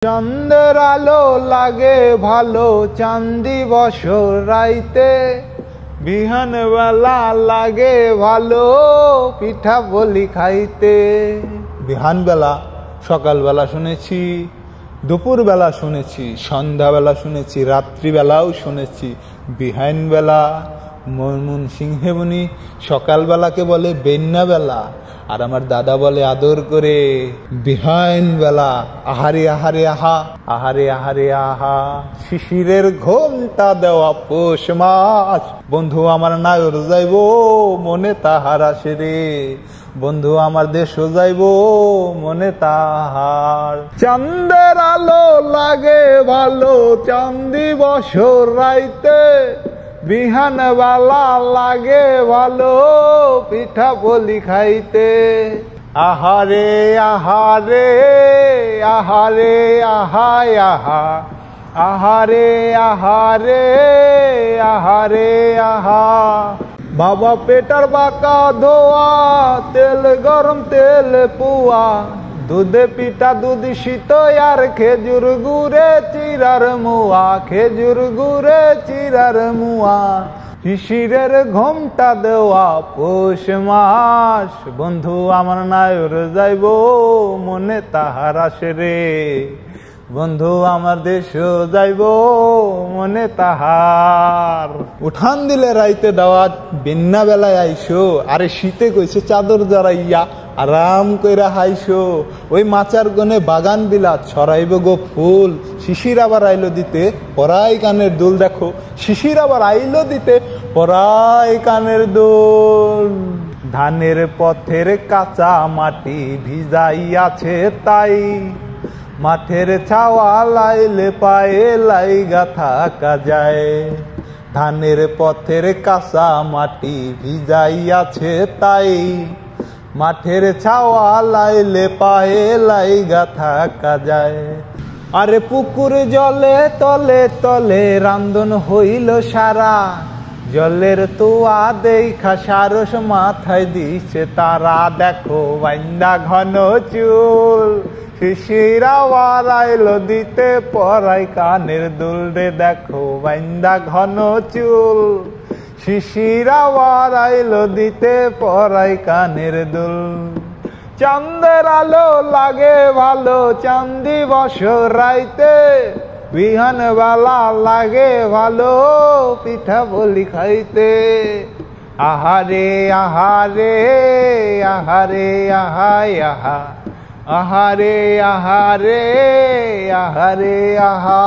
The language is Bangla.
চাঁদের আলো লাগে ভালো চাঁদি বছর রাইতে, বিহান বেলা লাগে ভালো পিঠা বলি খাইতে। বিহান বেলা সকালবেলা শুনেছি, দুপুরবেলা শুনেছি, সন্ধ্যাবেলা শুনেছি, রাত্রিবেলাও শুনেছি। বিহান বেলা ময়মন সিংহে মুনি সকালবেলাকে বলে বেন্যা বেলা, আর আমার দাদা বলে আদর করে বিহান বেলা। আহারে আহারে আহা, আহারে আহারে আহা, শিশিরের ঘোমটা দেওয়া পৌষ মাস। বন্ধু আমার নায়র যাইব মনে তাহার আসে রে, বন্ধু আমার দেশ যাইব মনে তাহার। চাঁদের আলো লাগে ভালো চাঁদি বছর রাইতে, বিহান বেলা লাগে ভালো পিঠা বলি খাইতে। আহারে আহারে আহারে আহায় আহা, আহারে আহারে আহারে আহা। বাবা পেটার বাঁকা ধোয়া, তেল গরম তেল পুয়া, দুধে পিঠা দুধ শীত আর খেজুর গুড়ে চিরার মুয়া, খেজুর গুড়ে চিরার মুয়া। শিশিরের ঘোমটা দেওয়া পৌষ মাস, বন্ধু আমার নায়র যাইব মনে তাহার আসে রে, বন্ধু আমার দেশ যাইব মনে তাহার। উঠান দিলে রাইতে দাওয়াত, বেন্যা বেলায় আইসো, আরে শীতে কইছে চাদর জড়াইয়া আরাম কইরা হাইসো। ওই মাচার গনে বাগান বিলাত ছড়াইব গো ফুল, শিশির আবার আইলো দিতে পরাই কানের দুল। দেখো শিশির আবার আইলো দিতে পরাই কানের দুল। ধানের পথের কাঁচা মাটি ভিজাই আছে তাই, মাঠের ছাওয়া লাইলে পায়ে লাইগা থাকা যায়। ধানের পথের কাঁচা মাটি ভিজাই আছে তাই, মাঠের ছাওয়া লাইলে পায়ে লাইগা থাকা যায়। আরে পুকুর জলে তলে তলে রান্ধন হইল সারা, জলের তোয়া দেখা সারস মাথায় দিছে তারা। দেখো বাইন্দা ঘন চুল, শিশির আবার আইলো দিতে পরাই কানের দুল রে। দেখো বাইন্দা ঘন চুল, শিশির আবার আইলো দিতে পরাই কানের দুল। চাঁদের আলো লাগে ভালো চাঁদি বছর রাইতে, বিহান বেলা লাগে ভালো পিঠা বলি খাইতে। আহারে আহারে আহারে আহায় আহা, আহারে আহারে আহারে আহা।